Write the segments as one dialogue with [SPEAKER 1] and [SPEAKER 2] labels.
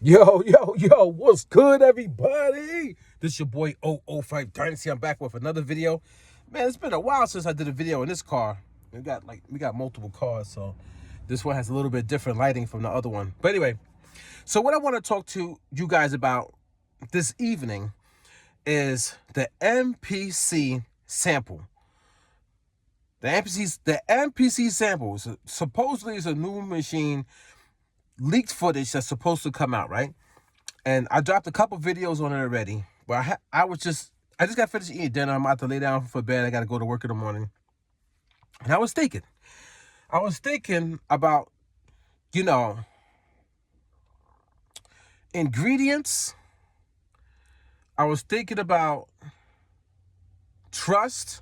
[SPEAKER 1] Yo, what's good, everybody? This your boy 005 Dynasty. I'm back with another video. Man, it's been a while since I did a video in this car. We got multiple cars, so this one has a little bit different lighting from the other one. But anyway, so what I want to talk to you guys about this evening is the MPC sample. The MPC sample supposedly is a new machine, leaked footage that's supposed to come out, right? And I dropped a couple videos on it already, but I just got finished eating dinner. I'm about to lay down for bed. I got to go to work in the morning. And I was thinking about, ingredients. I was thinking about trust.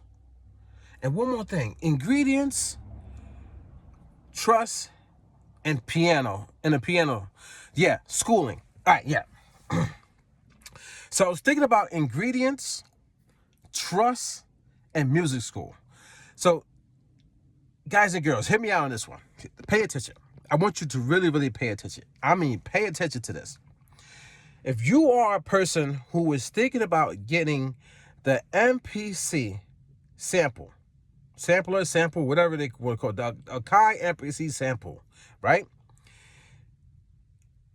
[SPEAKER 1] And one more thing, ingredients, trust, and a piano. Yeah, schooling. All right, yeah. So I was thinking about ingredients, trust, and music school. So guys and girls, hear me out on this one. Pay attention. I want you to really, really pay attention. I mean, pay attention to this. If you are a person who is thinking about getting the MPC sample, whatever they want to call it, the Akai MPC sample, right?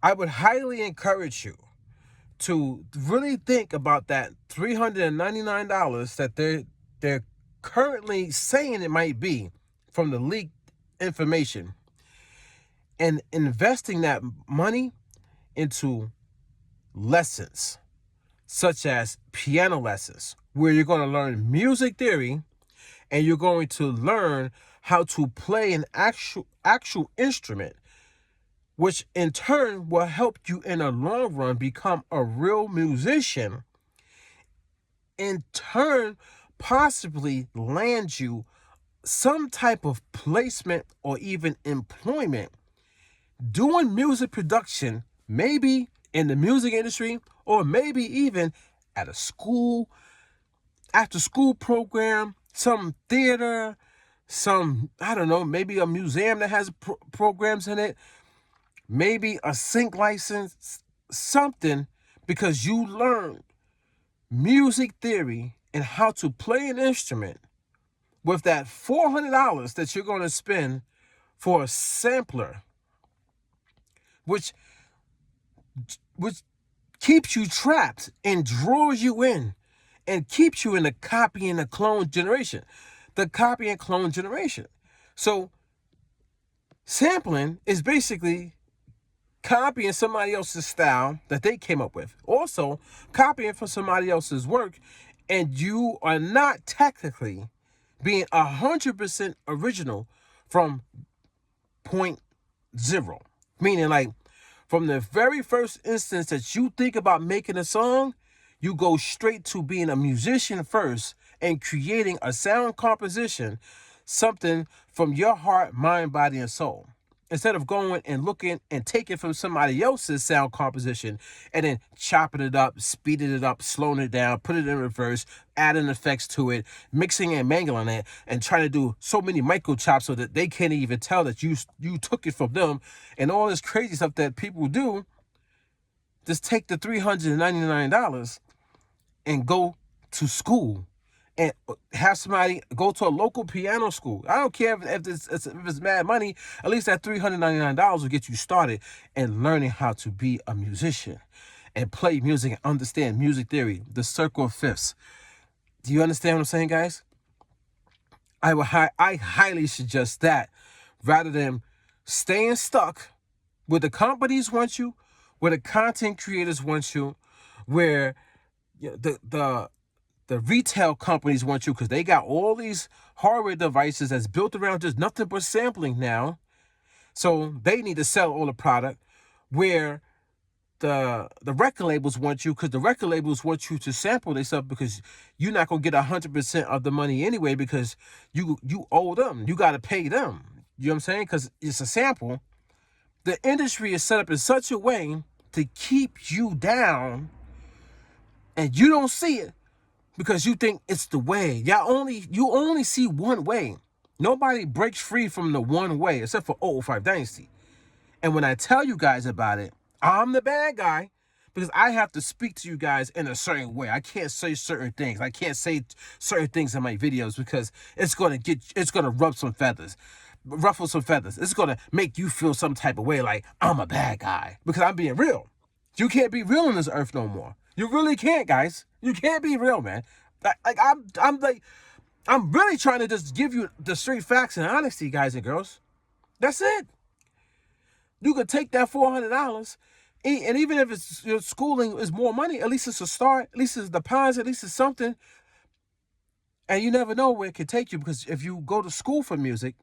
[SPEAKER 1] I would highly encourage you to really think about that $399 that they're currently saying it might be from the leaked information, and investing that money into lessons such as piano lessons, where you're going to learn music theory and you're going to learn how to play an actual instrument, which in turn will help you in the long run become a real musician, in turn possibly land you some type of placement or even employment doing music production, maybe in the music industry, or maybe even at a school, after school program, some theater, maybe a museum that has programs in it, maybe a sync license, something, because you learned music theory and how to play an instrument with that $400 that you're going to spend for a sampler, which keeps you trapped and draws you in and keeps you in the copy and the clone generation. So sampling is basically copying somebody else's style that they came up with. Also, copying from somebody else's work, and you are not technically being 100% original from point zero. Meaning, like, from the very first instance that you think about making a song, you go straight to being a musician first and creating a sound composition, something from your heart, mind, body, and soul. Instead of going and looking and taking from somebody else's sound composition and then chopping it up, speeding it up, slowing it down, put it in reverse, adding effects to it, mixing and mangling it, and trying to do so many micro chops so that they can't even tell that you took it from them, and all this crazy stuff that people do. Just take the $399 and go to school and have somebody go to a local piano school. I don't care if it's mad money. At least that $399 will get you started in learning how to be a musician and play music and understand music theory, the circle of fifths. Do you understand what I'm saying, guys? I highly suggest that, rather than staying stuck where the companies want you, where the content creators want you, where the retail companies want you, because they got all these hardware devices that's built around just nothing but sampling now. So they need to sell all the product, where the record labels want you, because the record labels want you to sample their stuff, because you're not going to get 100% of the money anyway, because you owe them. You got to pay them. You know what I'm saying? Because it's a sample. The industry is set up in such a way to keep you down, and you don't see it, because you think it's the way. You only see one way. Nobody breaks free from the one way except for 005 Dynasty. And when I tell you guys about it, I'm the bad guy because I have to speak to you guys in a certain way. I can't say certain things. I can't say certain things in my videos because it's gonna ruffle some feathers. It's gonna make you feel some type of way like I'm a bad guy because I'm being real. You can't be real on this earth no more. You really can't, guys. You can't be real, man. I'm really trying to just give you the straight facts and honesty, guys and girls. That's it. You could take that $400, and even if it's your schooling is more money, at least it's a start, at least it's a deposit, at least it's something. And you never know where it could take you, because if you go to school for music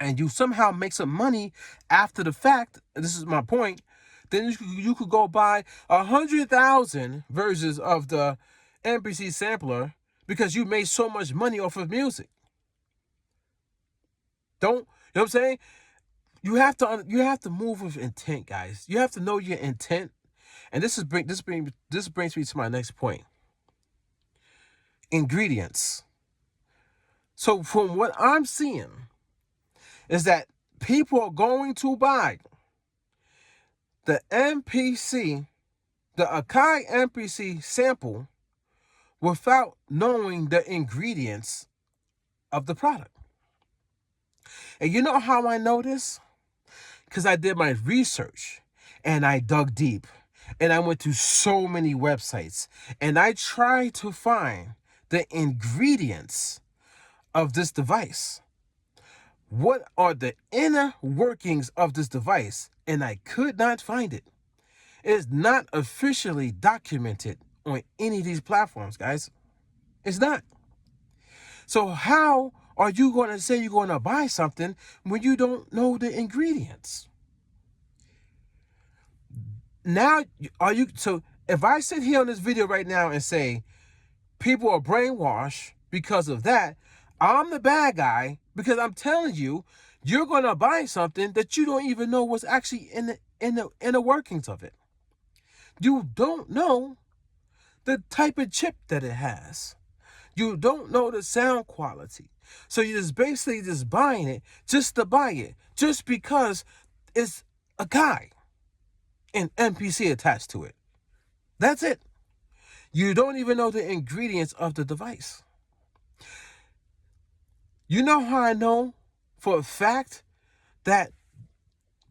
[SPEAKER 1] and you somehow make some money after the fact, and this is my point, then you could go buy 100,000 versions of the MPC sampler because you made so much money off of music. You know what I'm saying? You have to move with intent, guys. You have to know your intent. And this brings me to my next point. Ingredients. So from what I'm seeing is that people are going to buy the MPC, the Akai MPC sample without knowing the ingredients of the product. And you know how I know this? Because I did my research and I dug deep and I went to so many websites and I tried to find the ingredients of this device. What are the inner workings of this device? And I could not find it. It is not officially documented on any of these platforms, guys. It's not. So how are you going to say you're going to buy something when you don't know the ingredients? Now, so if I sit here on this video right now and say people are brainwashed because of that, I'm the bad guy because I'm telling you, you're going to buy something that you don't even know what's actually in the workings of it. You don't know the type of chip that it has. You don't know the sound quality. So you're just basically just buying it just to buy it, just because it's a guy and MPC attached to it. That's it. You don't even know the ingredients of the device. You know how I know for a fact that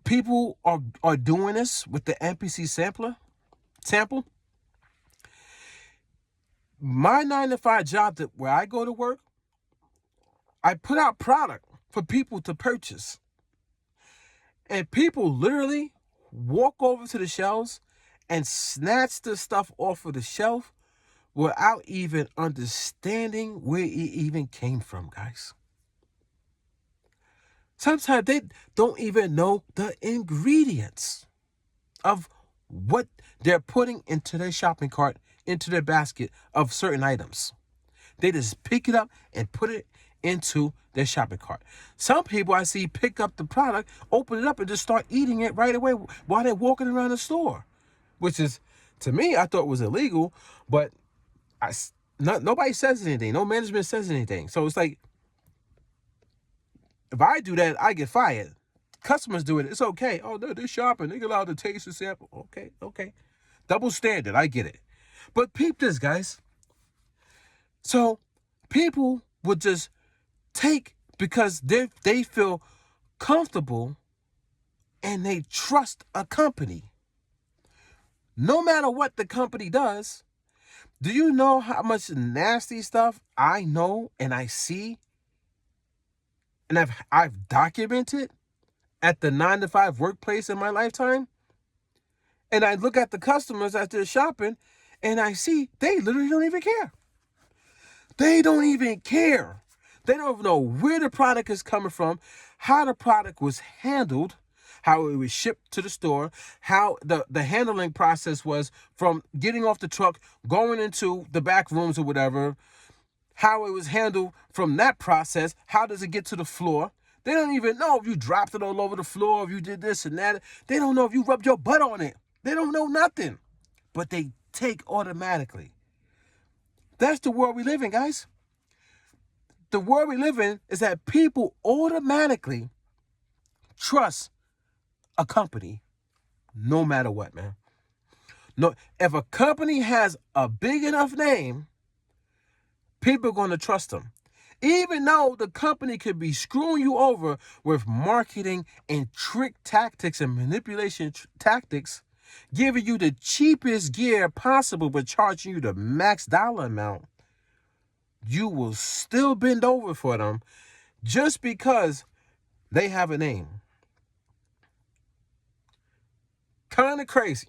[SPEAKER 1] people are doing this with the MPC sample? My 9-to-5 job where I go to work, I put out product for people to purchase. And people literally walk over to the shelves and snatch the stuff off of the shelf without even understanding where it even came from, guys. Sometimes they don't even know the ingredients of what they're putting into their shopping cart, into their basket of certain items. They just pick it up and put it into their shopping cart. Some people I see pick up the product, open it up, and just start eating it right away while they're walking around the store, which is, to me, I thought was illegal, but nobody says anything. No management says anything. So it's like, if I do that, I get fired. Customers do it. It's okay. Oh, they're shopping. They're allowed to taste the sample. Okay. Double standard. I get it. But peep this, guys. So people would just take because they feel comfortable and they trust a company. No matter what the company does, do you know how much nasty stuff I know and I see and I've documented at the 9-to-5 workplace in my lifetime? And I look at the customers as they're shopping and I see they literally don't even care. They don't even care. They don't even know where the product is coming from, how the product was handled, how it was shipped to the store, how the handling process was from getting off the truck, going into the back rooms or whatever, how it was handled from that process, how does it get to the floor. They don't even know if you dropped it all over the floor, if you did this and that. They don't know if you rubbed your butt on it. They don't know nothing. But they take automatically. That's the world we live in, guys. The world we live in is that people automatically trust a company no matter what, man. No, if a company has a big enough name, people are going to trust them. Even though the company could be screwing you over with marketing and trick tactics and manipulation tactics, giving you the cheapest gear possible but charging you the max dollar amount, you will still bend over for them just because they have a name. Kind of crazy.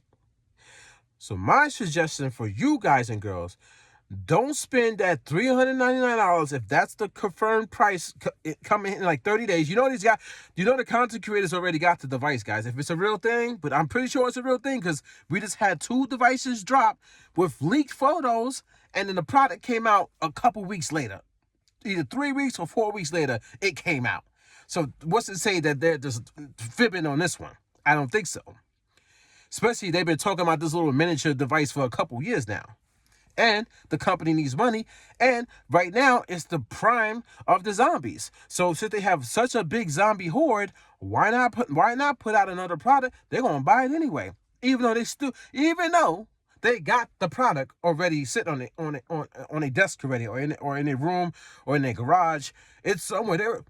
[SPEAKER 1] So my suggestion for you guys and girls, don't spend that $399 if that's the confirmed price coming in like 30 days. You know the content creators already got the device, guys. If it's a real thing, but I'm pretty sure it's a real thing because we just had 2 devices drop with leaked photos, and then the product came out a couple weeks later. Either 3 weeks or 4 weeks later, it came out. So what's to say that they're just fibbing on this one? I don't think so. Especially they've been talking about this little miniature device for a couple years now. And the company needs money. And right now, it's the prime of the zombies. So since they have such a big zombie horde, why not put out another product? They're gonna buy it anyway. Even though they got the product already sitting on a desk already, or in a room, or in a garage. It's somewhere.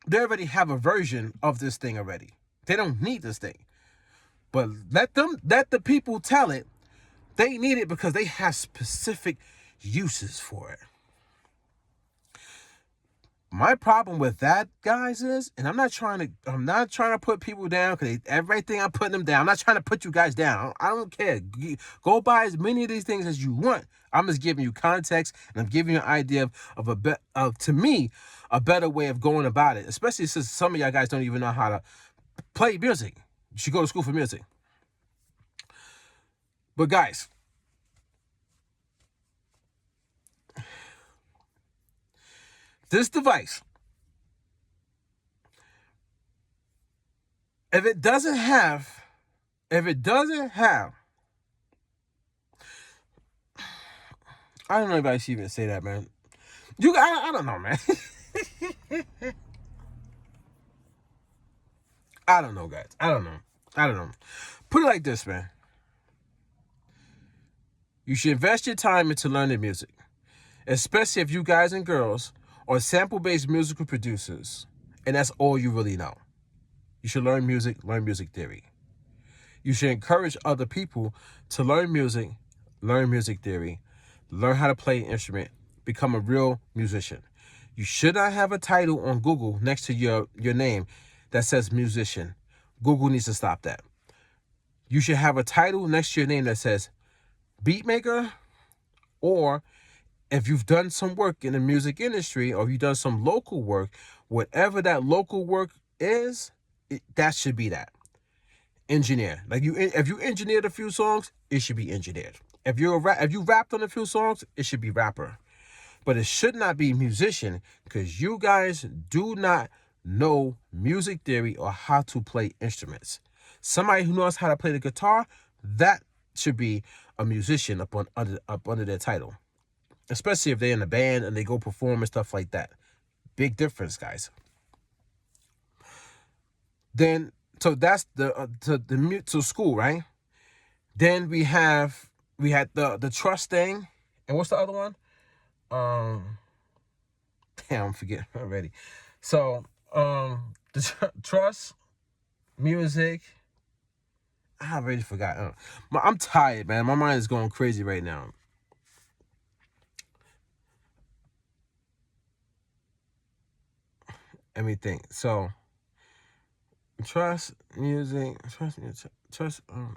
[SPEAKER 1] They already have a version of this thing already. They don't need this thing. But let the people tell it. They need it because they have specific uses for it. My problem with that, guys, is, and I'm not trying to put people down because everything I'm putting them down. I'm not trying to put you guys down. I don't care. Go buy as many of these things as you want. I'm just giving you context, and I'm giving you an idea of to me, a better way of going about it. Especially since some of y'all guys don't even know how to play music. You should go to school for music. But guys, this device, if it doesn't have, I don't know if I should even say that, man. I don't know, man. I don't know, guys. I don't know. Put it like this, man. You should invest your time into learning music, especially if you guys and girls are sample-based musical producers, and that's all you really know. You should learn music theory. You should encourage other people to learn music theory, learn how to play an instrument, become a real musician. You should not have a title on Google next to your name that says musician. Google needs to stop that. You should have a title next to your name that says beat maker, or if you've done some work in the music industry, or you've done some local work, whatever that local work is, that should be that. Engineer. If you engineered a few songs, it should be engineered. If you rapped on a few songs, it should be rapper. But it should not be musician, because you guys do not know music theory or how to play instruments. Somebody who knows how to play the guitar, that should be a musician up under their title. Especially if they're in a band and they go perform and stuff like that. Big difference, guys. Then, so that's to school, right? Then we had the trust thing, and what's the other one? Damn, I'm forgetting already. So, the trust, music. I already forgot. I'm tired, man. My mind is going crazy right now. Let me think. So, trust, music,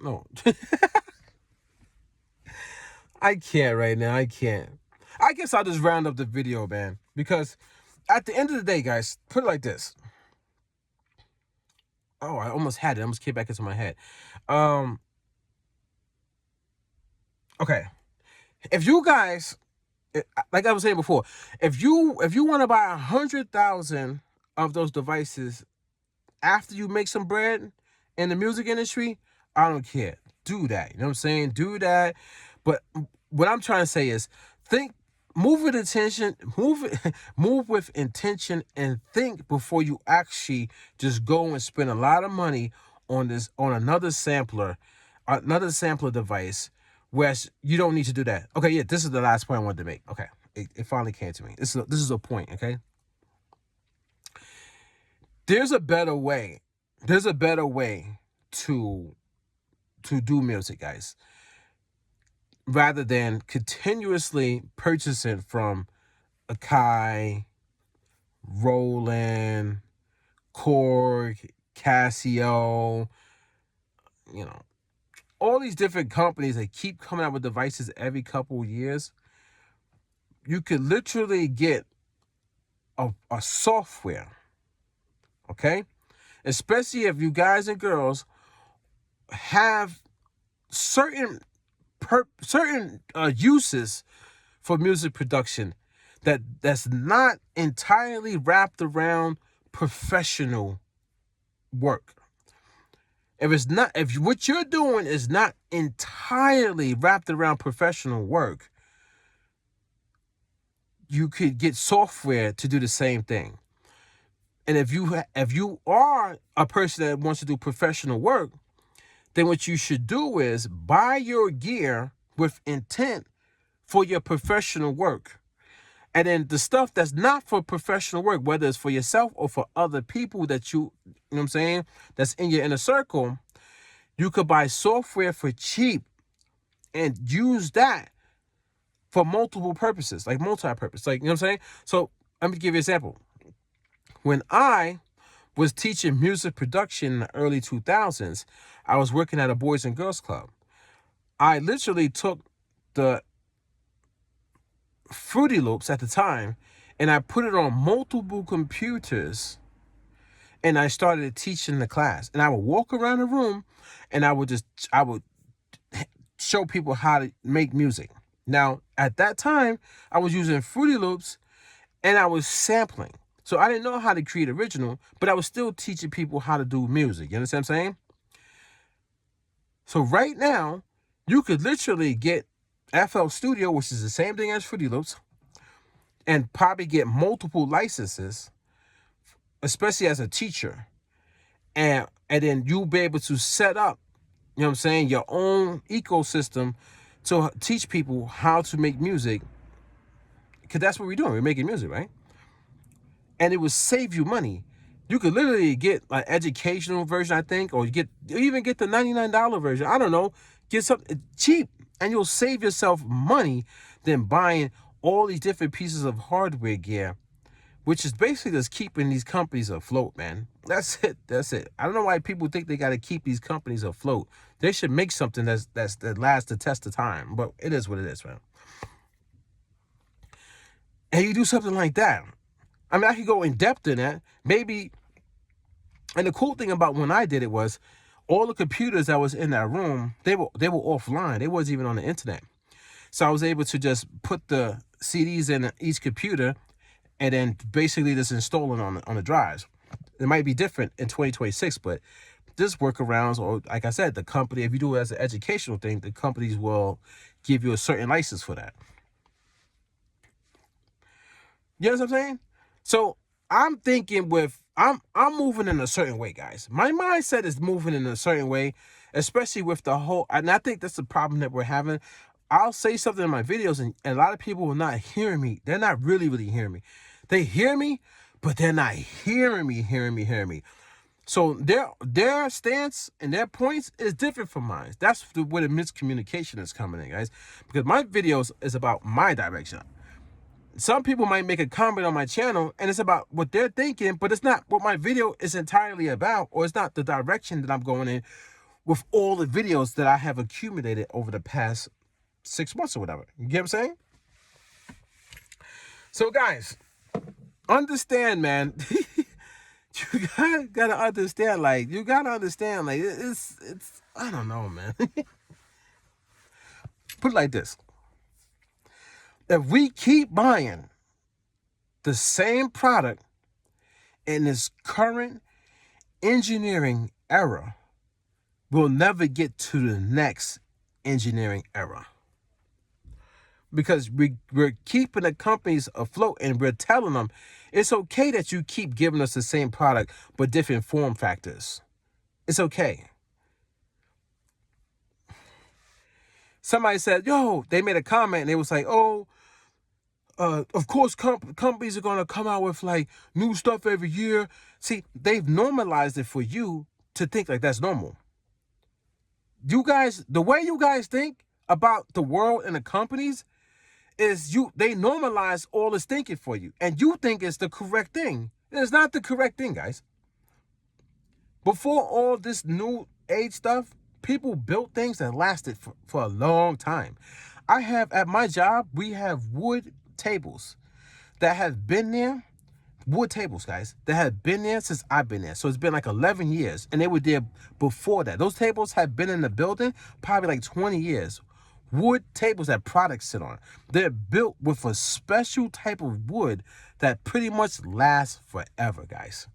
[SPEAKER 1] no. I can't right now. I can't. I guess I'll just round up the video, man. Because at the end of the day, guys, put it like this. Oh, I almost had it. I almost came back into my head. Okay. If you guys, like I was saying before, if you want to buy 100,000 of those devices after you make some bread in the music industry, I don't care. Do that. You know what I'm saying? Do that. But what I'm trying to say is move with intention, and think before you actually just go and spend a lot of money on another sampler device, whereas you don't need to do that. Okay, yeah, this is the last point I wanted to make. Okay, it finally came to me. This is a point. Okay, there's a better way. There's a better way to do music, guys, rather than continuously purchasing from Akai, Roland, Korg, Casio, all these different companies that keep coming out with devices every couple of years. You could literally get a software, okay? Especially if you guys and girls have certain uses for music production that's not entirely wrapped around professional work. If what you're doing is not entirely wrapped around professional work, you could get software to do the same thing. And if you are a person that wants to do professional work, then what you should do is buy your gear with intent for your professional work. And then the stuff that's not for professional work, whether it's for yourself or for other people that you know what I'm saying, that's in your inner circle, you could buy software for cheap and use that for multiple purposes, like multi-purpose. Like, you know what I'm saying? So let me give you an example. When I was teaching music production in the early 2000s, I was working at a Boys and Girls Club. I literally took the Fruity Loops at the time and I put it on multiple computers and I started teaching the class. And I would walk around the room and I would show people how to make music. Now, at that time, I was using Fruity Loops and I was sampling. So I didn't know how to create original, but I was still teaching people how to do music. You understand what I'm saying? So right now, you could literally get FL Studio, which is the same thing as Fruity Loops, and probably get multiple licenses, especially as a teacher. And then you'll be able to set up, you know what I'm saying, your own ecosystem to teach people how to make music. Because that's what we're doing. We're making music, right? And it will save you money. You could literally get an educational version, I think, or you even get the $99 version. I don't know. Get something cheap, and you'll save yourself money than buying all these different pieces of hardware gear, which is basically just keeping these companies afloat, man. That's it. I don't know why people think they got to keep these companies afloat. They should make something that lasts the test of time. But it is what it is, man. And you do something like that. I mean, I could go in depth in that. Maybe, and the cool thing about when I did it was all the computers that was in that room, they were offline. They wasn't even on the internet. So I was able to just put the CDs in each computer and then basically just install it on the drives. It might be different in 2026, but this workarounds, or like I said, the company, if you do it as an educational thing, the companies will give you a certain license for that. You know what I'm saying? So I'm thinking I'm moving in a certain way, guys. My mindset is moving in a certain way, especially with the whole, and I think that's the problem that we're having. I'll say something in my videos and a lot of people will not hear me. They're not really hearing me. They hear me, but they're not hearing me. So their stance and their points is different from mine. That's where the miscommunication is coming in, guys. Because my videos is about my direction. Some people might make a comment on my channel and it's about what they're thinking, but it's not what my video is entirely about, or it's not the direction that I'm going in with all the videos that I have accumulated over the past 6 months or whatever. You get what I'm saying? So guys, understand, man. You gotta understand, like, it's I don't know, man. Put it like this. If we keep buying the same product in this current engineering era, we'll never get to the next engineering era. Because we're keeping the companies afloat and we're telling them it's okay that you keep giving us the same product but different form factors. It's okay. Somebody said, yo, they made a comment and they was like, oh, of course companies are going to come out with like new stuff every year. See, they've normalized it for you to think like that's normal. You guys, the way you guys think about the world and the companies is they normalize all this thinking for you. And you think it's the correct thing. It's not the correct thing, guys. Before all this new age stuff, people built things that lasted for a long time. I have, at my job, we have wood tables that have been there. Wood tables, guys, that have been there since I've been there. So it's been like 11 years. And they were there before that. Those tables have been in the building probably like 20 years. Wood tables that products sit on. They're built with a special type of wood that pretty much lasts forever, guys.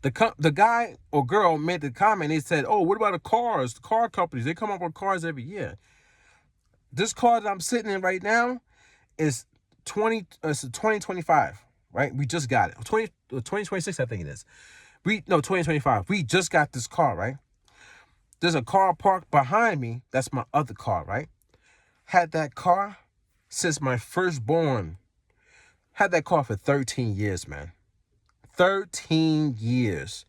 [SPEAKER 1] The guy or girl made the comment. He said, oh, what about the cars? The car companies, they come up with cars every year. This car that I'm sitting in right now is 2025, right? We just got it. 2026, I think it is. 2025. We just got this car, right? There's a car parked behind me. That's my other car, right? Had that car since my firstborn. Had that car for 13 years, man. 13 years.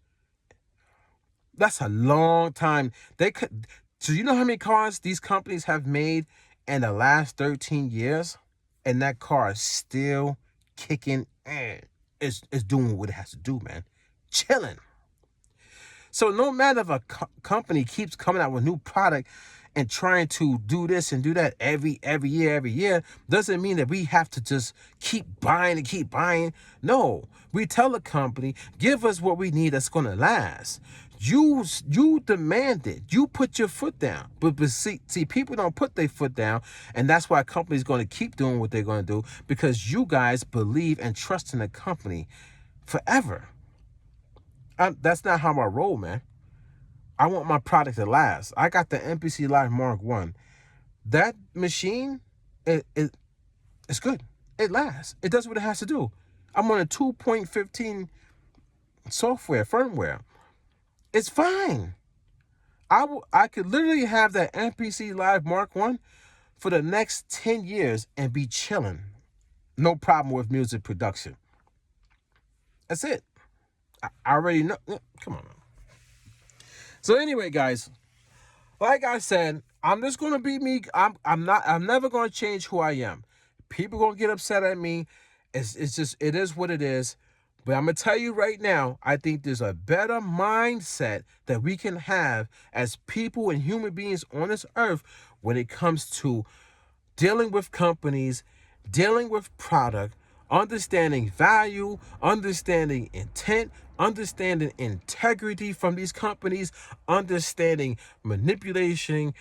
[SPEAKER 1] That's a long time. So you know how many cars these companies have made in the last 13 years? And that car is still kicking and it's doing what it has to do, man. Chilling. So no matter if a company keeps coming out with new product and trying to do this and do that every year, doesn't mean that we have to just keep buying and keep buying. No, we tell the company, give us what we need that's going to last. You demand it. You put your foot down. But see, people don't put their foot down, and that's why a company's going to keep doing what they're going to do, because you guys believe and trust in the company forever. That's not how I roll, man. I want my product to last. I got the MPC Live Mark 1. That machine, it's good. It lasts. It does what it has to do. I'm on a 2.15 software, firmware. It's fine. I could literally have that MPC Live Mark 1 for the next 10 years and be chilling. No problem with music production. That's it. I already know. Come on, man. So anyway, guys, like I said, I'm just gonna be me. I'm never gonna change who I am. People gonna get upset at me. It is what it is. But I'm gonna tell you right now, I think there's a better mindset that we can have as people and human beings on this earth when it comes to dealing with companies, dealing with product, understanding value, understanding intent, understanding integrity from these companies, understanding manipulation,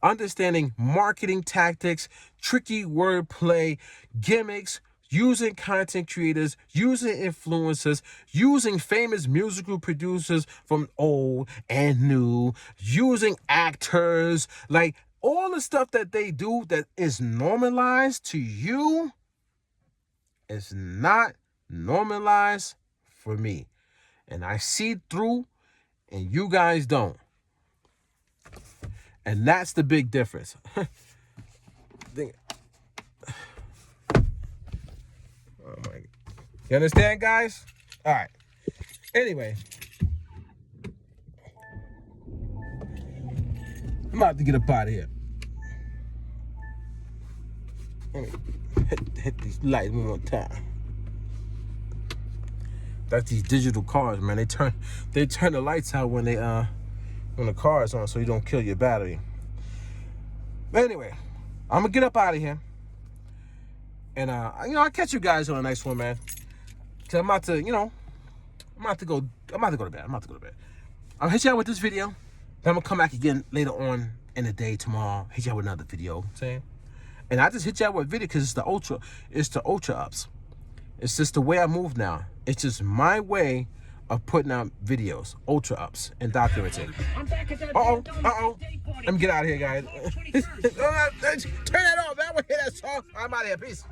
[SPEAKER 1] understanding marketing tactics, tricky wordplay, gimmicks, using content creators, using influencers, using famous musical producers from old and new, using actors, like all the stuff that they do that is normalized to you is not normalized for me. And I see through, and you guys don't. And that's the big difference. Oh my God. You understand, guys? All right. Anyway, I'm about to get up out of here. Let me hit these lights one more time. That's these digital cars, man. They turn the lights out when the car is on, so you don't kill your battery. But anyway, I'm gonna get up out of here. And I'll catch you guys on the next one, man. Cause I'm about to go to bed. I'll hit you out with this video. Then I'm gonna come back again later on in the day tomorrow. Hit you out with another video. You know what I'm saying? And I just hit you out with video because it's the ultra ups. It's just the way I move now. It's just my way of putting out videos, ultra ups, and documenting. Let me get out of here, guys. Turn that off. That would hear that song. I'm out of here. Peace.